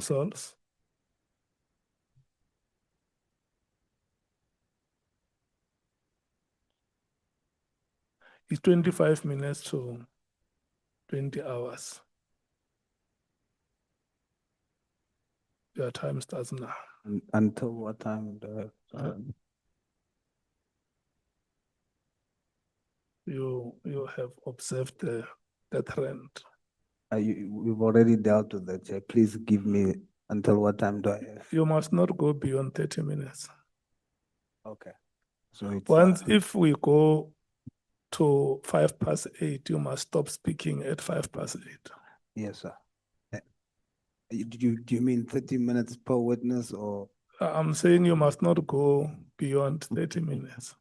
Sauls? It's 25 minutes to 20 hours. Your time starts now. Until what time? You have observed the trend. We've already dealt with that, Chair. Please give me until what time do I have? You must not go beyond 30 minutes. Okay. So it's Once, if we go to 8:05, you must stop speaking at 8:05. yes, sir. Do you mean 30 minutes per witness or? I'm saying you must not go beyond 30 minutes.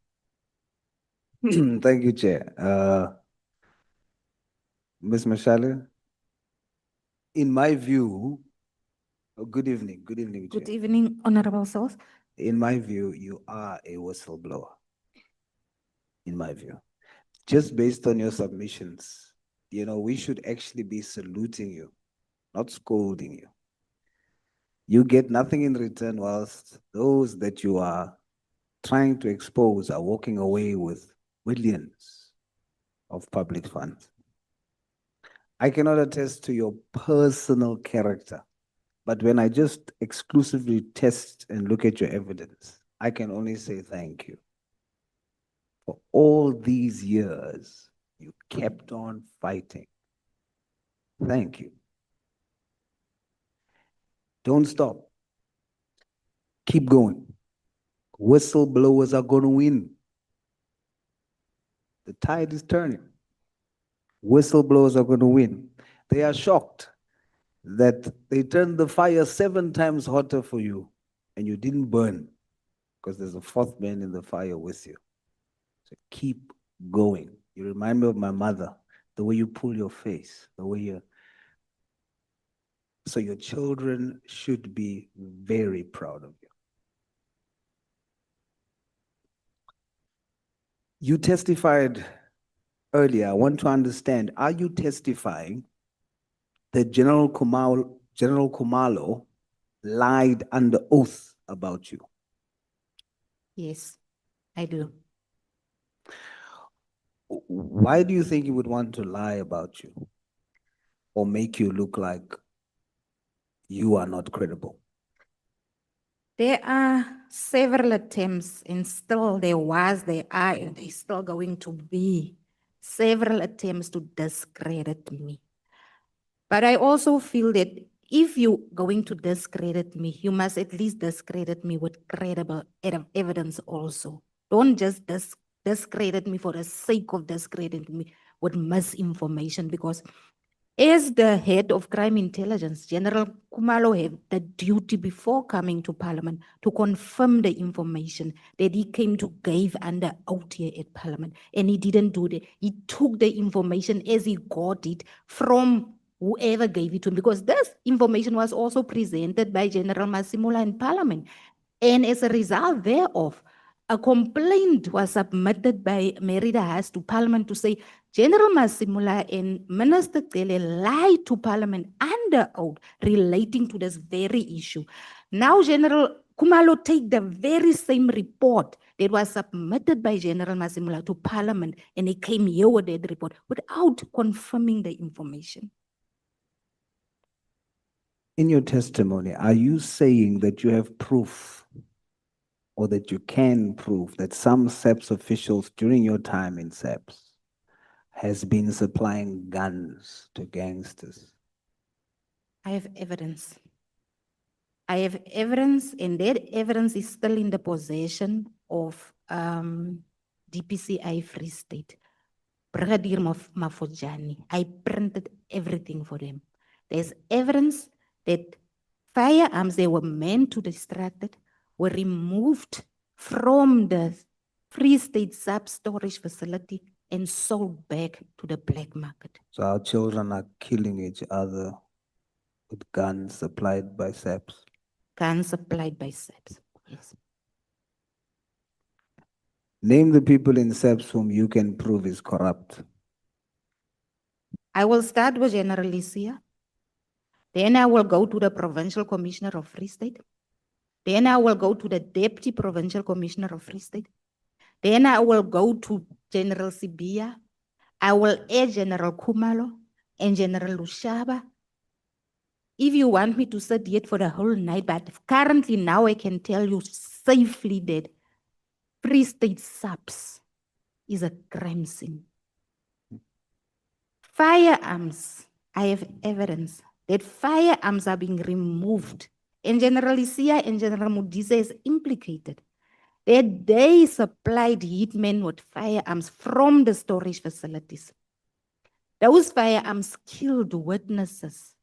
Thank you, Chair. Ms. Mashale, in my view, good evening, Chair. Good evening, Honorable Sauls. In my view, you are a whistleblower. In my view, just based on your submissions, we should actually be saluting you, not scolding you. You get nothing in return, whilst those that you are trying to expose are walking away with millions of public funds. I cannot attest to your personal character, but when I just exclusively test and look at your evidence, I can only say thank you. For all these years, you kept on fighting. Thank you. Don't stop. Keep going. Whistleblowers are going to win. The tide is turning. Whistleblowers are going to win. They are shocked that they turned the fire 7 times hotter for you and you didn't burn because there's a 4th man in the fire with you. So keep going. You remind me of my mother, the way you pull your face, the way you. So your children should be very proud of you. You testified earlier. I want to understand, are you testifying that General Kumalo lied under oath about you? Yes, I do. Why do you think he would want to lie about you or make you look like you are not credible? There are several attempts, and still there are, and there's still going to be several attempts to discredit me. But I also feel that if you're going to discredit me, you must at least discredit me with credible evidence also. Don't just discredit me for the sake of discrediting me with misinformation, because as the head of crime intelligence, General Kumalo had the duty before coming to Parliament to confirm the information that he came to give under oath here at Parliament. And he didn't do that. He took the information as he got it from whoever gave it to him, because this information was also presented by General Masimula in Parliament. And as a result thereof, a complaint was submitted by Merida Haas to Parliament to say General Masimula and Minister Tele lied to Parliament under oath relating to this very issue. Now General Kumalo take the very same report that was submitted by General Masimula to Parliament, and he came here with that report without confirming the information. In your testimony, are you saying that you have proof or that you can prove that some SAPS officials during your time in SAPS has been supplying guns to gangsters? I have evidence. I have evidence, and that evidence is still in the possession of DPCI Free State. Brigadier Mafojani. I printed everything for them. There's evidence that firearms they were meant to distract it were removed from the Free State sub-storage facility and sold back to the black market. So our children are killing each other with guns supplied by SAPS? Guns supplied by SAPS, yes. Name the people in SAPS whom you can prove is corrupt. I will start with General Lysia. Then I will go to the Provincial Commissioner of Free State. Then I will go to the Deputy Provincial Commissioner of Free State. Then I will go to General Sibia. I will add General Kumalo and General Lushaba. If you want me to sit yet for the whole night, but currently now I can tell you safely that Free State SAPS is a crime scene. Firearms, I have evidence that firearms are being removed, and General Isia and General Modise is implicated, that they supplied hitmen with firearms from the storage facilities. Those firearms killed witnesses,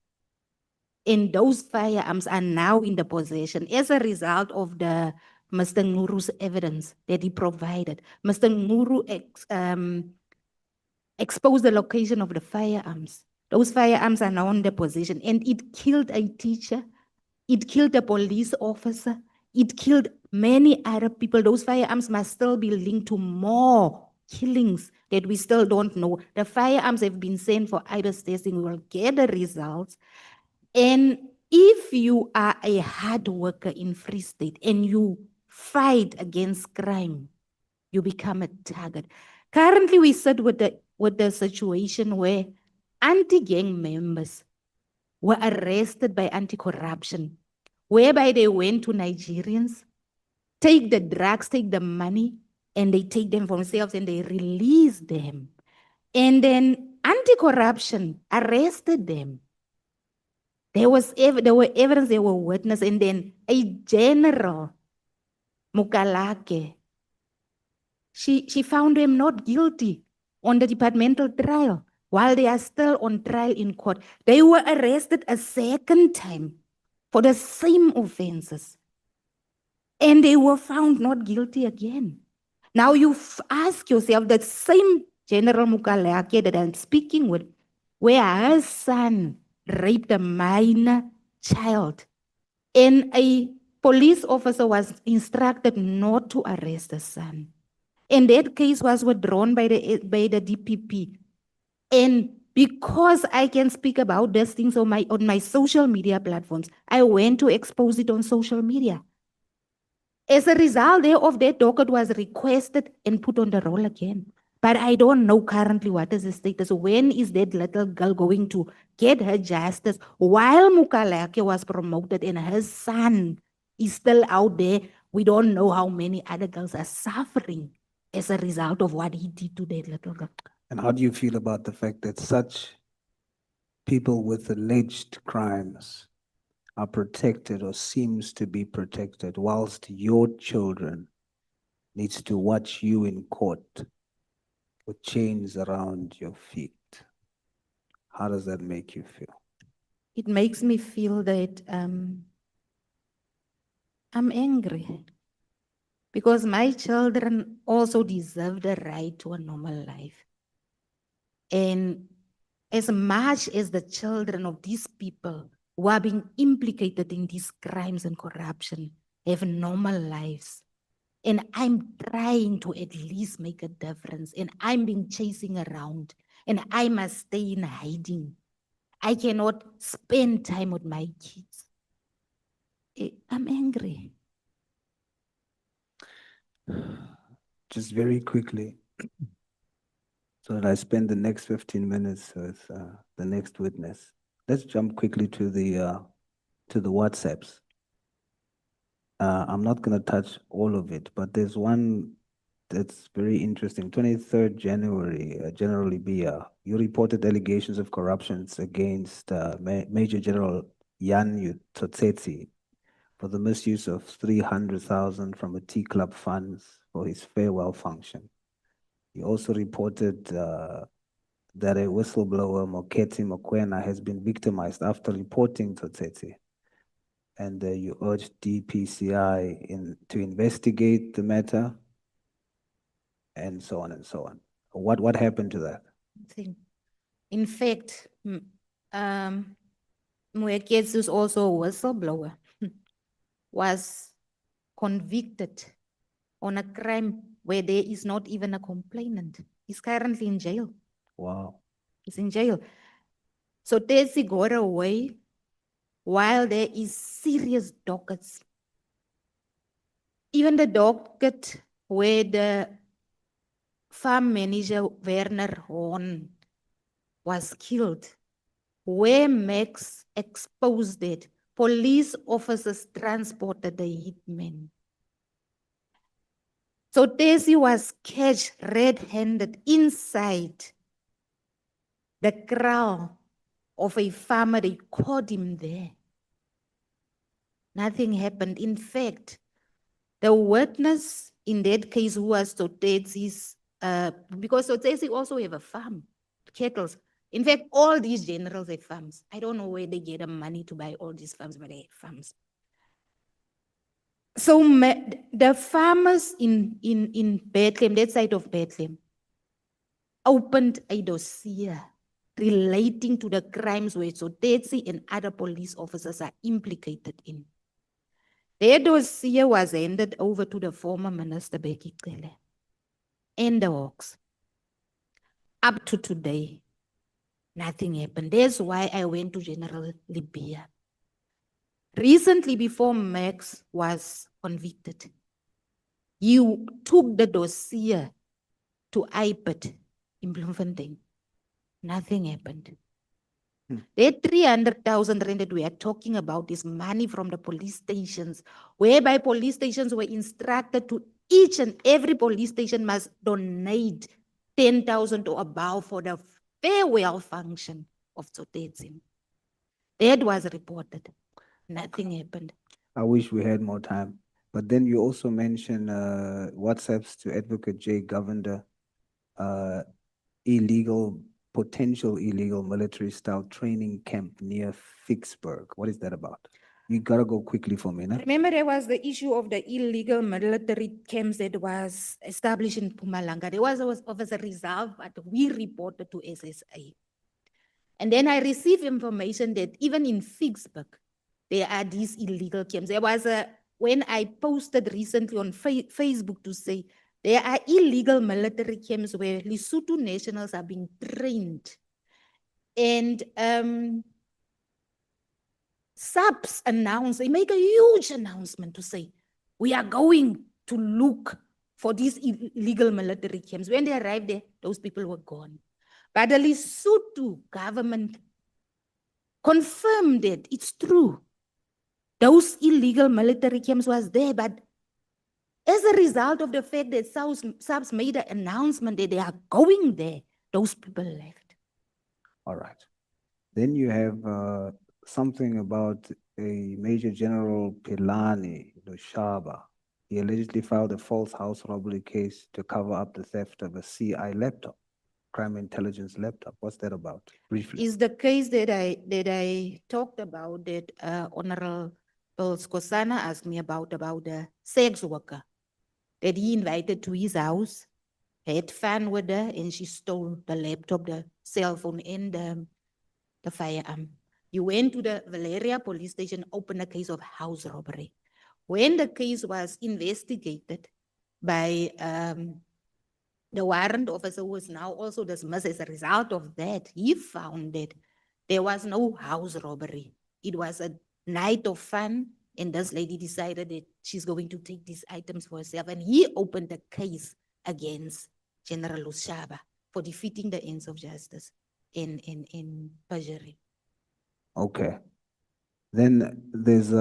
and those firearms are now in the possession as a result of the Mr. Nguru's evidence that he provided. Mr. Nguru exposed the location of the firearms. Those firearms are now in the possession, and it killed a teacher, it killed a police officer, it killed many other people. Those firearms must still be linked to more killings that we still don't know. The firearms have been sent for IDOS testing. We will get the results. And if you are a hard worker in Free State and you fight against crime, you become a target. Currently, we sit with the situation where anti-gang members were arrested by anti-corruption, whereby they went to Nigerians, take the drugs, take the money, and they take them for themselves and they release them. And then anti-corruption arrested them. There were evidence, there were witnesses, and then a general, Mukalake, she found them not guilty on the departmental trial while they are still on trial in court. They were arrested a second time for the same offenses, and they were found not guilty again. Now you ask yourself, that same General Mukalake that I'm speaking with, where her son raped a minor child, and a police officer was instructed not to arrest the son. And that case was withdrawn by the DPP. And because I can speak about these things on my social media platforms, I went to expose it on social media. As a result thereof, that docket was requested and put on the roll again. But I don't know currently what is the status. When is that little girl going to get her justice while Mukalake was promoted and her son is still out there? We don't know how many other girls are suffering as a result of what he did to that little girl. And how do you feel about the fact that such people with alleged crimes are protected or seems to be protected, whilst your children needs to watch you in court with chains around your feet? How does that make you feel? It makes me feel that I'm angry, because my children also deserve the right to a normal life. And as much as the children of these people who are being implicated in these crimes and corruption have normal lives, and I'm trying to at least make a difference, and I'm being chasing around, and I must stay in hiding. I cannot spend time with my kids. I'm angry. Just very quickly, so that I spend the next 15 minutes with the next witness. Let's jump quickly to the WhatsApps. I'm not going to touch all of it, but there's one that's very interesting. 23rd January, General Libya, you reported allegations of corruptions against Major General Jan Totsetsi for the misuse of 300,000 from a Tea Club funds for his farewell function. You also reported that a whistleblower, Moketi Mokwena, has been victimized after reporting Totsetsi. And you urged DPCI to investigate the matter, and so on and so on. What happened to that? In fact, Moeketsi, who's also a whistleblower, was convicted on a crime where there is not even a complainant. He's currently in jail. Wow. He's in jail. So Tesi got away while there is serious dockets. Even the docket where the farm manager Werner Horn was killed, where Max exposed it, police officers transported the hitman. So Daisy was catch red-handed inside the kraal of a farmer. They caught him there. Nothing happened. In fact, the witness in that case who was Sotetzi's, because Sotetzi also have a farm, cattle. In fact, all these generals have farms. I don't know where they get the money to buy all these farms, but they have farms. So the farmers in Bethlehem, that side of Bethlehem, opened a dossier relating to the crimes where Sotetzi and other police officers are implicated in. Their dossier was handed over to the former minister, Becky Cele, and the Hawks. Up to today, nothing happened. That's why I went to General Libya. Recently, before Max was convicted, you took the dossier to IPET in Bloemfontein. Nothing happened. That 300,000 rand that we are talking about is money from the police stations, whereby police stations were instructed to each and every police station must donate 10,000 or above for the farewell function of Sotetzi. That was reported. Nothing happened. I wish we had more time. But then you also mentioned WhatsApps to Advocate Jay Govender, potential illegal military style training camp near Vicksburg. What is that about? You gotta go quickly for me, no? Remember, there was the issue of the illegal military camps that was established in Mpumalanga. There was a result, but we reported to SSA. And then I received information that even in Vicksburg, there are these illegal camps. There was when I posted recently on Facebook to say, there are illegal military camps where Lesotho nationals are being trained. And SAPS announced, they make a huge announcement to say, we are going to look for these illegal military camps. When they arrived there, those people were gone. But the Lesotho government confirmed that it's true. Those illegal military camps was there, but as a result of the fact that SAPS made an announcement that they are going there, those people left. All right. Then you have something about a Major General Pilani Lushaba. He allegedly filed a false house robbery case to cover up the theft of a CI laptop, crime intelligence laptop. What's that about? Briefly. Is the case that I talked about that Honorable Skosana asked me about the sex worker that he invited to his house, had fun with her, and she stole the laptop, the cell phone, and the firearm. You went to the Valeria police station, opened a case of house robbery. When the case was investigated by the warrant officer, who is now also dismissed as a result of that, he found that there was no house robbery. It was a night of fun, and this lady decided that she's going to take these items for herself, and he opened a case against General Lushaba for defeating the ends of justice in perjury. Okay. Then there's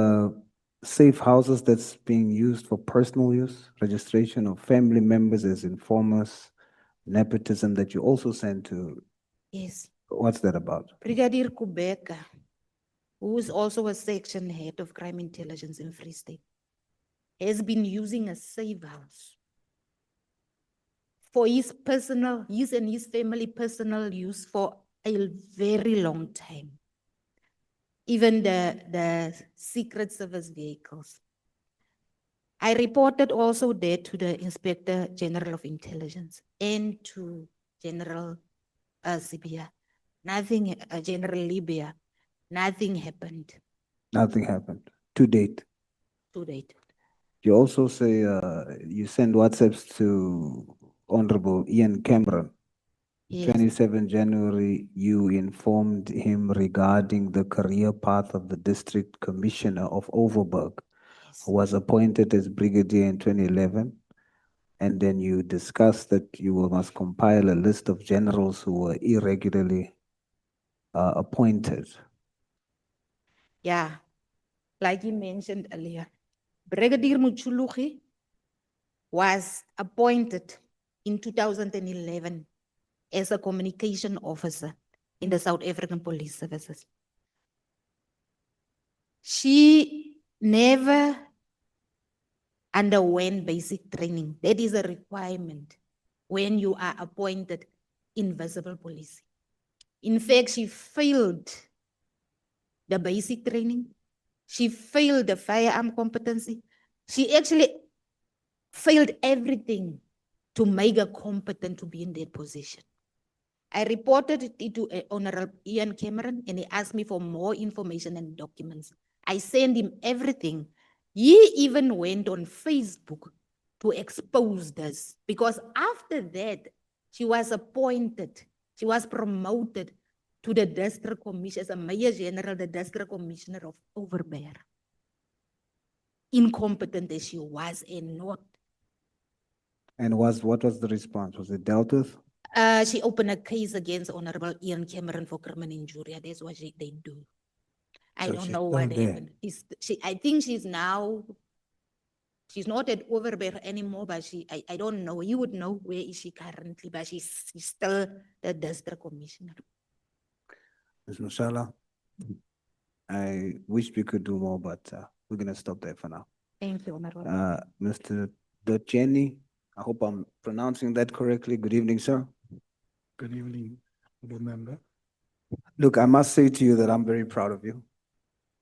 safe houses that's being used for personal use, registration of family members as informers, nepotism that you also sent to. Yes. What's that about? Brigadier Kubeka, who is also a section head of crime intelligence in Free State, has been using a safe house for his and his family personal use for a very long time. Even the Secret Service vehicles. I reported also that to the Inspector General of Intelligence and to General Sibia. Nothing, General Libya, nothing happened. Nothing happened to date. To date. You also say you send WhatsApps to Honorable Ian Cameron. Yes, 27 January, you informed him regarding the career path of the district commissioner of Overberg, who was appointed as brigadier in 2011. And then you discussed that you must compile a list of generals who were irregularly appointed. yeah, like you mentioned earlier, Brigadier Muchulugi was appointed in 2011 as a communication officer in the South African Police Services. She never underwent basic training. That is a requirement when you are appointed in visible policing. In fact, she failed the basic training. She failed the firearm competency. She actually failed everything to make her competent to be in that position. I reported it to Honorable Ian Cameron, and he asked me for more information and documents. I sent him everything. He even went on Facebook to expose this, because after that, she was appointed, she was promoted to the district commission as a Major General, the district commissioner of Overberg. Incompetent as she was and not. And what was the response? Was it dealt with? She opened a case against Honorable Ian Cameron for criminal injury. That's what they do. I So don't she's know still what there. happened. I think she's not at Overberg anymore, but I don't know. You would know where is she currently, but she's still the district commissioner. Ms. Mushala, I wish we could do more, but we're going to stop there for now. Thank you, Honorable. Mr. Dotjeni, I hope I'm pronouncing that correctly. Good evening, sir. Good evening, honorable member. Look, I must say to you that I'm very proud of you,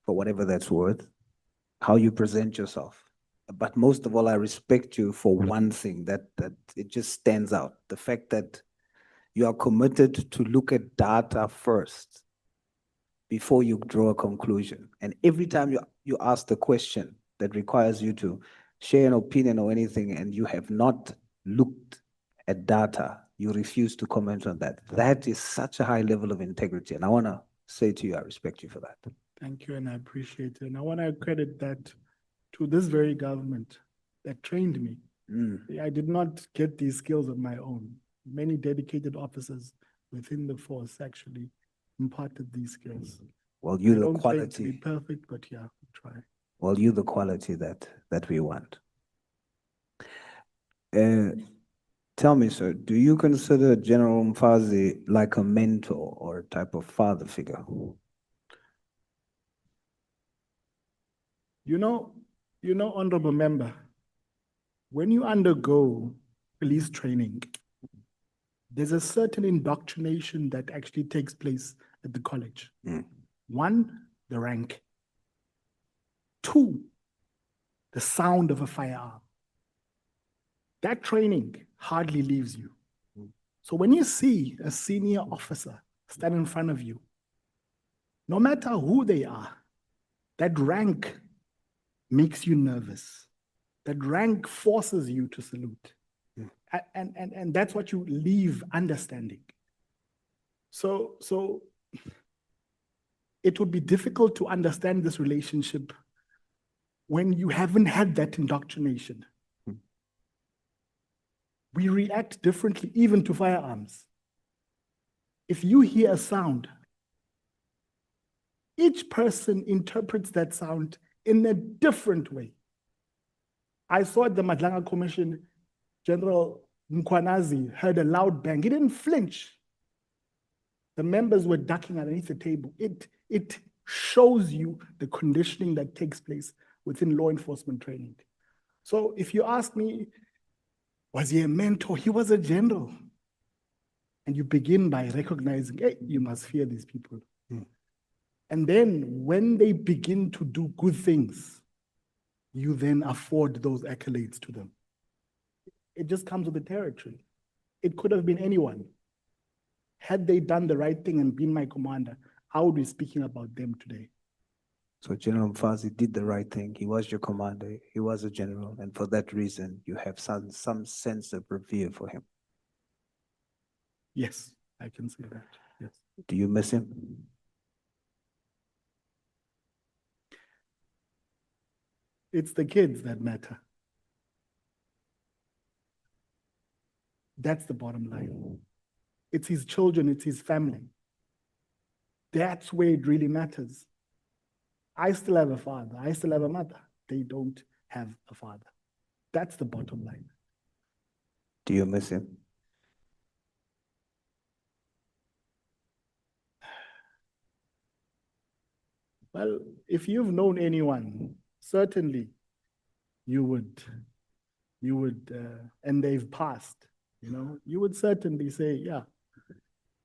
for whatever that's worth, how you present yourself. But most of all, I respect you for one thing that it just stands out. The fact that you are committed to look at data first before you draw a conclusion. And every time you ask the question that requires you to share an opinion or anything, and you have not looked at data, you refuse to comment on that. That is such a high level of integrity. And I want to say to you, I respect you for that. Thank you, and I appreciate it. And I want to credit that to this very government that trained me. I did not get these skills on my own. Many dedicated officers within the force actually imparted these skills. Well, you I the don't claim to be quality. perfect, but yeah, we try. Well, you the quality that we want. Tell me, sir, do you consider General Mfazi like a mentor or a type of father figure? You know, honorable member, when you undergo police training, there's a certain indoctrination that actually takes place at the college. One, the rank. Two, the sound of a firearm. That training hardly leaves you. So when you see a senior officer stand in front of you, no matter who they are, that rank makes you nervous. That rank forces you to salute. And that's what you leave understanding. So it would be difficult to understand this relationship when you haven't had that indoctrination. We react differently even to firearms. If you hear a sound, each person interprets that sound in a different way. I saw at the Madlanga Commission, General Mkwanazi heard a loud bang. He didn't flinch. The members were ducking underneath the table. It shows you the conditioning that takes place within law enforcement training. So if you ask me, was he a mentor? He was a general. And you begin by recognizing, hey, you must fear these people. And then when they begin to do good things, you then afford those accolades to them. It just comes with the territory. It could have been anyone. Had they done the right thing and been my commander, I would be speaking about them today. So General Mfazi did the right thing. He was your commander. He was a general. And for that reason, you have some sense of revere for him. Yes, I can say that, yes. Do you miss him? It's the kids that matter. That's the bottom line. It's his children, it's his family. That's where it really matters. I still have a father, I still have a mother. They don't have a father. That's the bottom line. Do you miss him? Well, if you've known anyone, certainly you would, and they've passed, you would certainly say, yeah,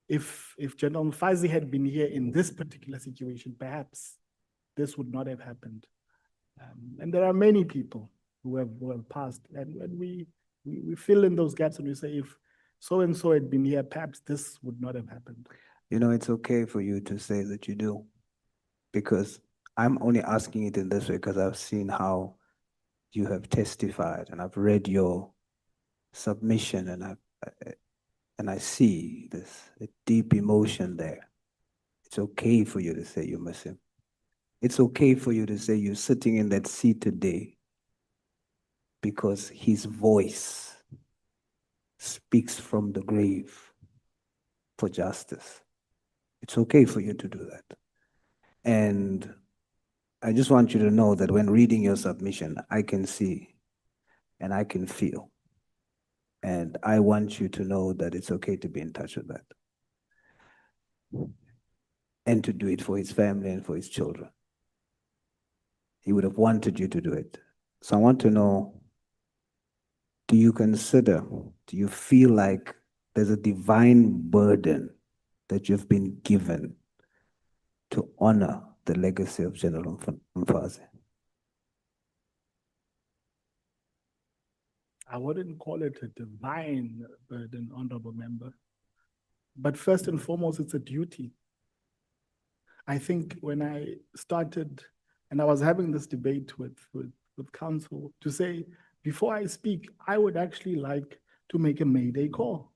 if General Mfazi had been here in this particular situation, perhaps this would not have happened. And there are many people who have passed, and when we fill in those gaps and we say, if so-and-so had been here, perhaps this would not have happened. It's okay for you to say that you do, because I'm only asking it in this way because I've seen how you have testified and I've read your submission and I see a deep emotion there. It's okay for you to say you miss him. It's okay for you to say you're sitting in that seat today because his voice speaks from the grave for justice. It's okay for you to do that. And I just want you to know that when reading your submission, I can see and I can feel. And I want you to know that it's okay to be in touch with that. And to do it for his family and for his children. He would have wanted you to do it. So I want to know, do you feel like there's a divine burden that you've been given to honor the legacy of General Mfazi? I wouldn't call it a divine burden, honorable member. But first and foremost, it's a duty. I think when I started, and I was having this debate with council, to say, before I speak, I would actually like to make a Mayday call.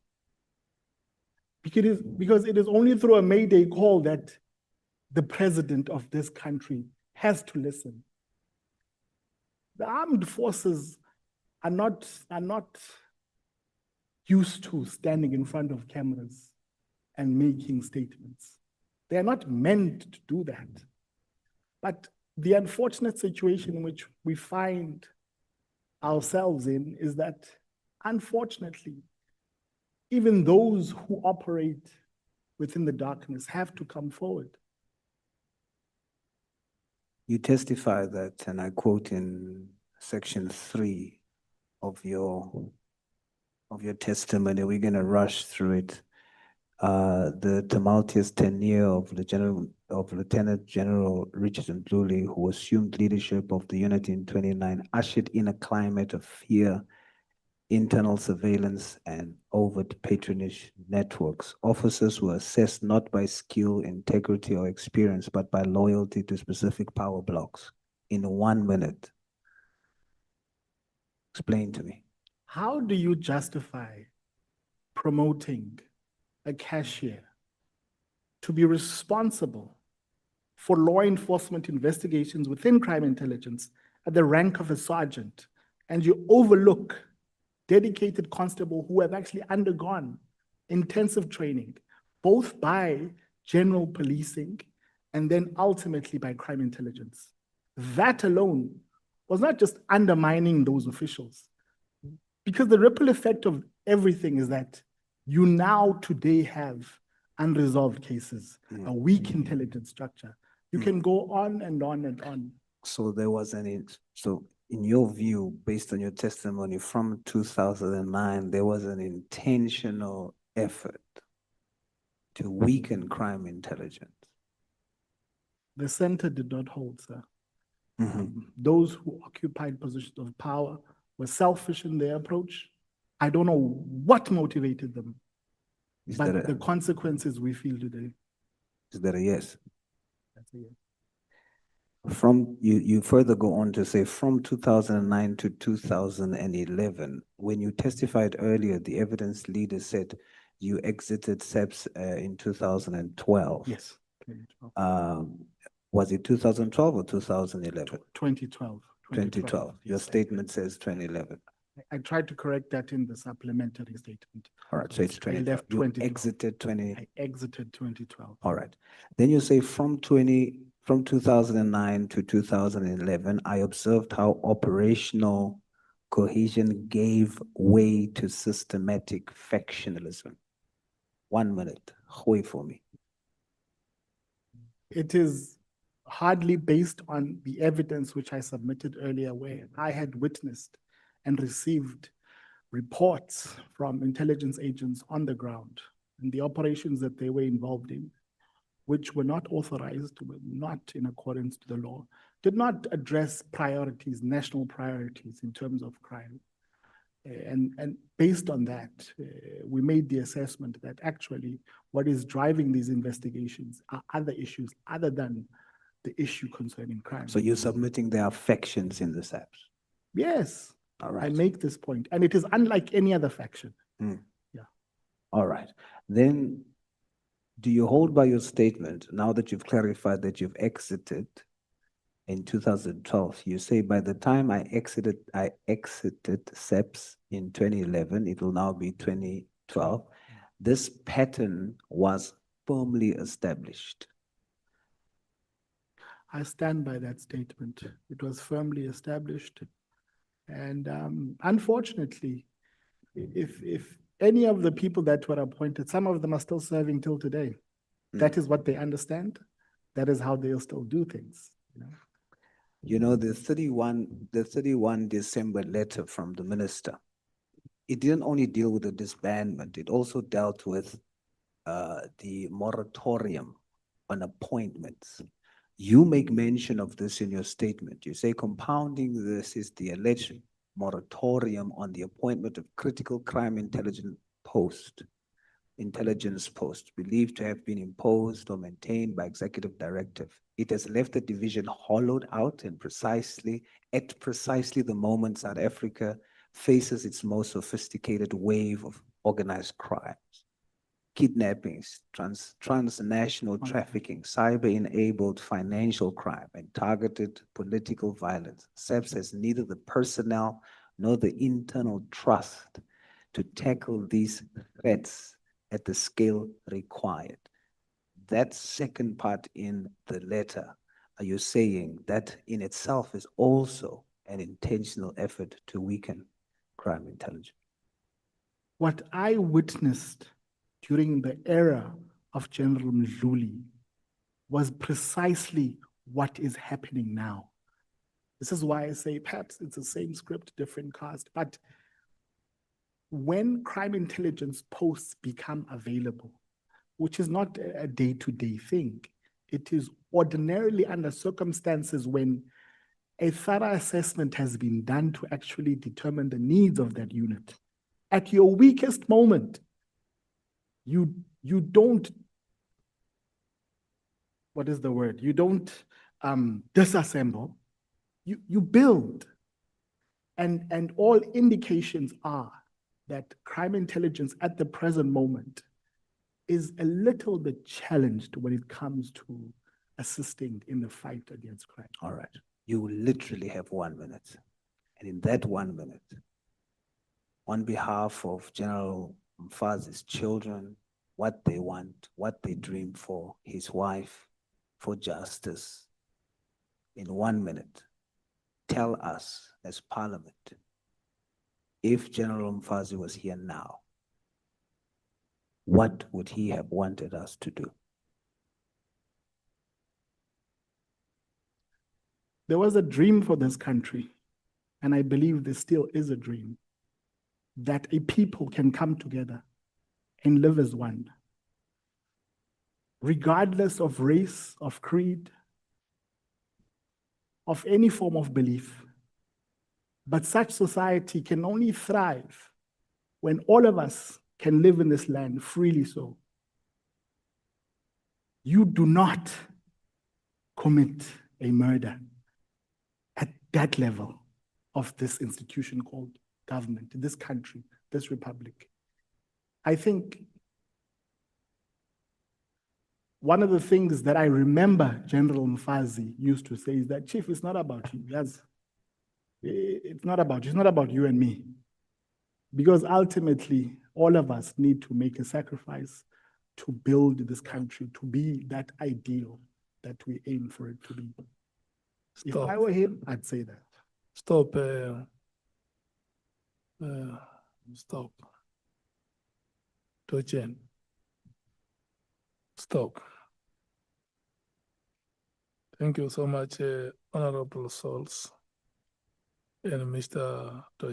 Because it is only through a Mayday call that the president of this country has to listen. The armed forces are not used to standing in front of cameras and making statements. They are not meant to do that. But the unfortunate situation in which we find ourselves in is that, unfortunately, even those who operate within the darkness have to come forward. You testify that, and I quote in section 3 of your testimony, we're going to rush through it. The tumultuous tenure of Lieutenant General Richard Ndluli, who assumed leadership of the unit in 29, ushered in a climate of fear, internal surveillance, and overt patronage networks. Officers were assessed not by skill, integrity, or experience, but by loyalty to specific power blocks. In 1 minute, explain to me. How do you justify promoting a cashier to be responsible for law enforcement investigations within crime intelligence at the rank of a sergeant, and you overlook dedicated constables who have actually undergone intensive training, both by general policing and then ultimately by crime intelligence? That alone was not just undermining those officials, because the ripple effect of everything is that you now today have unresolved cases, a weak intelligence structure. You can go on and on and on. So in your view, based on your testimony from 2009, there was an intentional effort to weaken crime intelligence. The center did not hold, sir. Those who occupied positions of power were selfish in their approach. I don't know what motivated them, but the consequences we feel today. Is that a yes? That's a yes. From you further go on to say from 2009 to 2011, when you testified earlier, the evidence leader said you exited SAPS in 2012. Yes, 2012. Was it 2012 or 2011? 2012. 2012. Your yes. statement says 2011. I tried to correct that in the supplementary statement. All right, so it's I 2012. left You 2012. exited 20. I exited 2012. All right. Then you say from 2009 to 2011, I observed how operational cohesion gave way to systematic factionalism. 1 minute. Gooi for me. It is hardly based on the evidence which I submitted earlier, where I had witnessed and received reports from intelligence agents on the ground and the operations that they were involved in, which were not authorized, were not in accordance to the law, did not address priorities, national priorities in terms of crime. And based on that, we made the assessment that actually what is driving these investigations are other issues other than the issue concerning crime. So you're submitting there are factions in the SAPS. Yes, All I right. make this point, and it is unlike any other faction. All right. Then do you hold by your statement now that you've clarified that you've exited in 2012? You say by the time I exited SAPS in 2011, it will now be 2012. This pattern was firmly established. I stand by that statement. It was firmly established. And unfortunately, if any of the people that were appointed, some of them are still serving till today. That is what they understand. That is how they'll still do things. You know, the 31 December letter from the minister, it didn't only deal with the disbandment, it also dealt with the moratorium on appointments. You make mention of this in your statement. You say compounding this is the alleged moratorium on the appointment of critical crime intelligence post believed to have been imposed or maintained by executive directive. It has left the division hollowed out and precisely the moment South Africa faces its most sophisticated wave of organized crimes. Kidnappings, transnational trafficking, cyber-enabled financial crime, and targeted political violence. SAPS has neither the personnel nor the internal trust to tackle these threats at the scale required. That second part in the letter, are you saying that in itself is also an intentional effort to weaken crime intelligence? What I witnessed during the era of General Mdluli was precisely what is happening now. This is why I say perhaps it's the same script, different cast, but when crime intelligence posts become available, which is not a day-to-day thing, it is ordinarily under circumstances when a thorough assessment has been done to actually determine the needs of that unit. At your weakest moment, you don't, what is the word? You don't disassemble, you build. And all indications are that crime intelligence at the present moment is a little bit challenged when it comes to assisting in the fight against crime. All right. You literally have 1 minute. And in that 1 minute, on behalf of General Mfazi's children, what they want, what they dream for, his wife, for justice, in 1 minute, tell us as Parliament, if General Mfazi was here now, what would he have wanted us to do? There was a dream for this country, and I believe there still is a dream, that a people can come together and live as one, regardless of race, of creed, of any form of belief. But such society can only thrive when all of us can live in this land freely so. You do not commit a murder at that level of this institution called government, this country, this republic. I think one of the things that I remember General Mfazi used to say is that, Chief, it's not about you. It's not about you. It's not about you and me. Because ultimately, all of us need to make a sacrifice to build this country to be that ideal that we aim for it to be. If I were him, I'd say that. Stop. Stop. Tochen. Stop. Thank you so much, Honorable Sauls and Mr. Tochen.